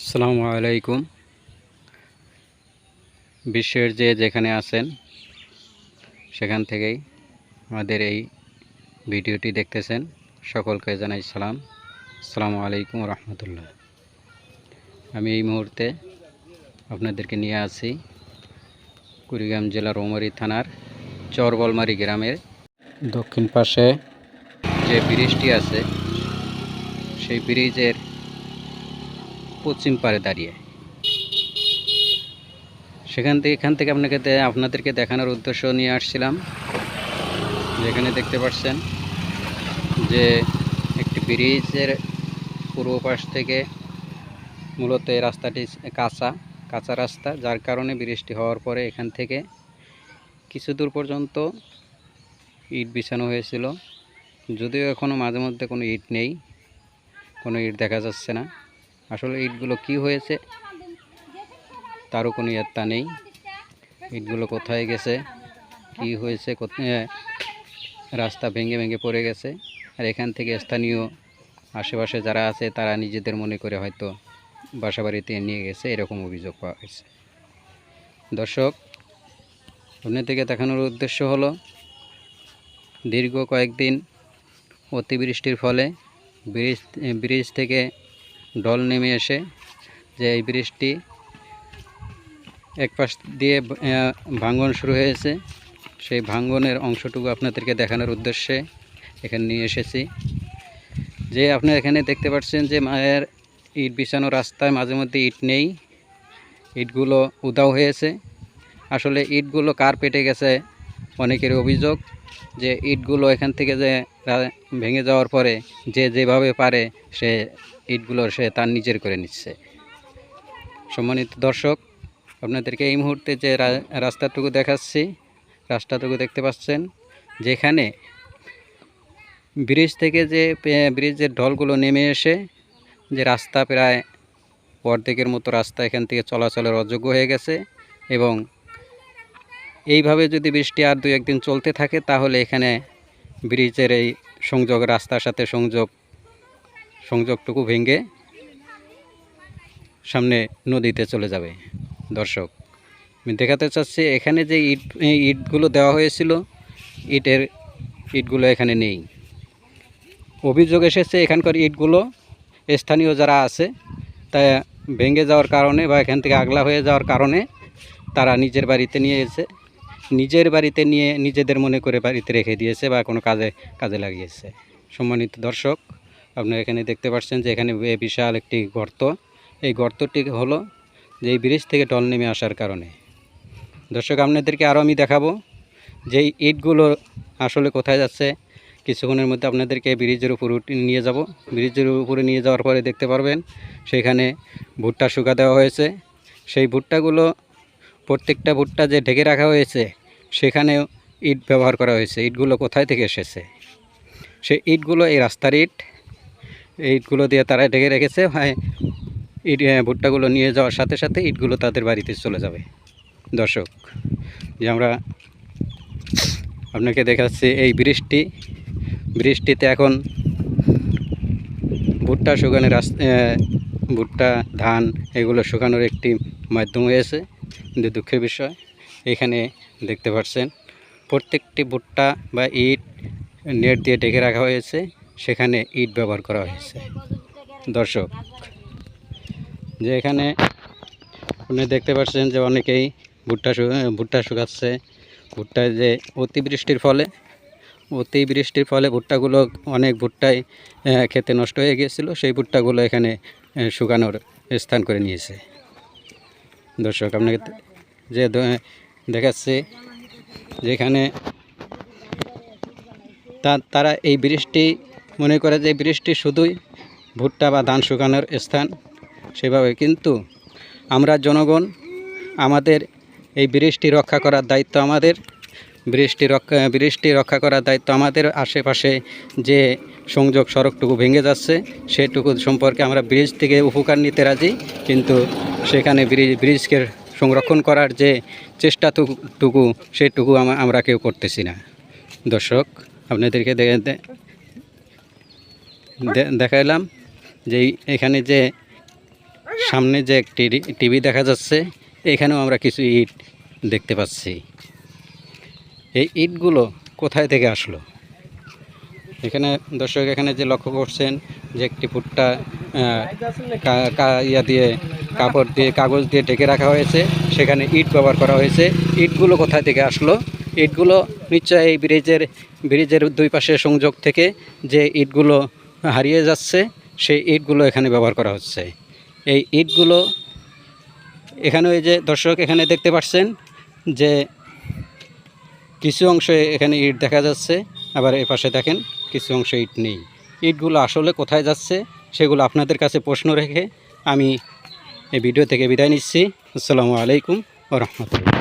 আসসালামু আলাইকুম। বিশ্বের যেখানে আছেন সেখান থেকেই আমাদের এই ভিডিওটি দেখতেছেন, সকলকে জানাই সালাম। আসসালামু আলাইকুম রহমতুল্লাহ। আমি এই মুহূর্তে আপনাদেরকে নিয়ে আছি কুড়িগ্রাম জেলার রৌমারী থানার চরবলমারী গ্রামের দক্ষিণ পাশে যে ব্রিজটি আছে সেই ব্রিজের পশ্চিম পারে দাঁড়িয়ে। এখান থেকে আপনাদেরকে দেখানোর উদ্দেশ্য নিয়ে আসছিলাম। যেখানে দেখতে পাচ্ছেন যে একটি ব্রিজের পূর্ব পাশ থেকে মূলত এই রাস্তাটি কাঁচা রাস্তা, যার কারণে বৃষ্টি হওয়ার পরে এখান থেকে কিছু দূর পর্যন্ত ইট বিছানো হয়েছিল। যদিও এখনও মাঝে মধ্যে কোনো ইট নেই, কোনো ইট দেখা যাচ্ছে না। আসলে ইটগুলো কি হয়েছে তারও কোনো ইয়ত্তা নেই। ইটগুলো কোথায় গেছে, কি হয়েছে, রাস্তা ভেঙে ভেঙে পড়ে গেছে। আর এখান থেকে স্থানীয় আশেপাশে যারা আছে তারা নিজেদের মনে করে হয়তো বাসাবাড়িতে নিয়ে গেছে, এরকম অভিযোগ পাওয়া গেছে। দর্শক, আপনাদেরকে দেখানোর উদ্দেশ্য হলো দীর্ঘ কয়েকদিন অতিবৃষ্টির ফলে ব্রিজ থেকে ঢল নেমে এসে যে এই ব্রিজটি এক পাশ দিয়ে ভাঙন শুরু হয়েছে, সেই ভাঙনের অংশটুকু আপনাদেরকে দেখানোর উদ্দেশ্যে এখানে নিয়ে এসেছি। যে আপনারা এখানে দেখতে পাচ্ছেন যে মায়ের ইট বিছানো রাস্তায় মাঝে মধ্যে ইট নেই, ইটগুলো উধাও হয়েছে। আসলে ইটগুলো কার পেটে গেছে অনেকের অভিযোগ যে ইটগুলো এখান থেকে যে ভেঙে যাওয়ার পরে যে যেভাবে পারে সে ইটগুলো সে তার নিজের করে নিচ্ছে। সম্মানিত দর্শক, আপনাদেরকে এই মুহূর্তে যে রাস্তাটুকু দেখাচ্ছি, রাস্তাটুকু দেখতে পাচ্ছেন যেখানে ব্রিজ থেকে যে ব্রিজের ঢলগুলো নেমে এসে যে রাস্তা প্রায় অর্ধেকের মতো রাস্তা এখান থেকে চলাচলের অযোগ্য হয়ে গেছে। এবং এইভাবে যদি বৃষ্টি আর 2-1 দিন চলতে থাকে তাহলে এখানে ব্রিজের এই রাস্তার সাথে সংযোগটুকু ভেঙে সামনে নদীতে চলে যাবে। দর্শক, আমি দেখাতে চাচ্ছি এখানে যে ইটগুলো দেওয়া হয়েছিল, ইটগুলো এখানে নেই। অভিযোগ এসেছে এখানকার ইটগুলো স্থানীয় যারা আছে তা ভেঙে যাওয়ার কারণে বা এখান থেকে আগলা হয়ে যাওয়ার কারণে তারা নিজের বাড়িতে নিয়ে নিজেদের মনে করে বাড়িতে রেখে দিয়েছে বা কোনো কাজে লাগিয়েছে। সম্মানিত দর্শক, আপনারা এখানে দেখতে পাচ্ছেন যে এখানে বিশাল একটি গর্ত। এই গর্তটি হলো যে এই ব্রিজ থেকে ঢল নেমে আসার কারণে। দর্শক, আপনাদেরকে আরও আমি দেখাবো যে ইটগুলো আসলে কোথায় যাচ্ছে। কিছুক্ষণের মধ্যে আপনাদেরকে ব্রিজের উপর নিয়ে যাব। ব্রিজের উপরে নিয়ে যাওয়ার পরে দেখতে পারবেন সেখানে ভুট্টা শুকা দেওয়া হয়েছে। সেই ভুট্টাগুলো প্রত্যেকটা ভুট্টা যে ঢেকে রাখা হয়েছে সেখানেও ইট ব্যবহার করা হয়েছে। ইটগুলো কোথায় থেকে এসেছে? সেই ইটগুলো এই রাস্তার ইটগুলো দিয়ে তারা ঢেকে রেখেছে। ভুট্টাগুলো নিয়ে যাওয়ার সাথে সাথে ইটগুলো তাদের বাড়িতে চলে যাবে। দর্শক, যে আমরা আপনাকে দেখাচ্ছি এই বৃষ্টিতে এখন ভুট্টা শুকানোর ভুট্টা ধান এগুলো শুকানোর একটি মাধ্যম হয়েছে। কিন্তু দুঃখের বিষয় এখানে দেখতে পাচ্ছেন প্রত্যেকটি ভুট্টা বা ইট নেট দিয়ে ঢেকে রাখা হয়েছে, সেখানে ইট ব্যবহার করা হয়েছে। দর্শক, যে এখানে আপনি দেখতে পাচ্ছেন যে অনেকেই ভুট্টা শুকাচ্ছে। ভুট্টায় যে অতিবৃষ্টির ফলে ভুট্টাগুলো অনেক ভুট্টাই খেতে নষ্ট হয়ে গিয়েছিল, সেই ভুট্টাগুলো এখানে শুকানোর স্থান করে নিয়েছে। দর্শক, আপনাকে যে দেখাচ্ছে যেখানে তারা এই বৃষ্টি মনে করে যে বৃষ্টি শুধুই ভুট্টা বা ধান শুকানোর স্থান, সেভাবে কিন্তু আমরা জনগণ, আমাদের এই বৃষ্টি রক্ষা করার দায়িত্ব আমাদের। বৃষ্টি রক্ষা করার দায়িত্ব আমাদের। আশেপাশে যে সড়কটুকু ভেঙে যাচ্ছে সেটুকু সম্পর্কে আমরা ব্রিজ থেকে উপকার নিতে রাজি, কিন্তু সেখানে ব্রিজকে সংরক্ষণ করার যে চেষ্টাটুকু সেটুকু আমরা কেউ করতেছি না। দর্শক, আপনাদেরকে দেখাইলাম যে এখানে যে সামনে যে একটি টিভি দেখা যাচ্ছে, এখানেও আমরা কিছু ইট দেখতে পাচ্ছি। এই ইটগুলো কোথায় থেকে আসলো? এখানে দর্শক এখানে যে লক্ষ্য করছেন যে একটি ফুটটা কাপড় দিয়ে কাগজ দিয়ে ঢেকে রাখা হয়েছে, সেখানে ইট ব্যবহার করা হয়েছে। ইটগুলো কোথায় থেকে আসলো? ইটগুলো নিশ্চয় এই ব্রিজের দুই পাশে সংযোগ থেকে যে ইটগুলো হারিয়ে যাচ্ছে, সেই ইটগুলো এখানে ব্যবহার করা হচ্ছে। এই ইটগুলো এখানে এই যে দর্শক এখানে দেখতে পাচ্ছেন যে কিছু অংশে এখানে ইট দেখা যাচ্ছে, আবার এ পাশে দেখেন কিছু অংশে ইট নেই। ইটগুলো আসলে কোথায় যাচ্ছে সেগুলো আপনাদের কাছে প্রশ্ন রেখে আমি এই ভিডিও থেকে বিদায় নিচ্ছি। আসসালামু আলাইকুম ওয়া রাহমাতুল্লাহ।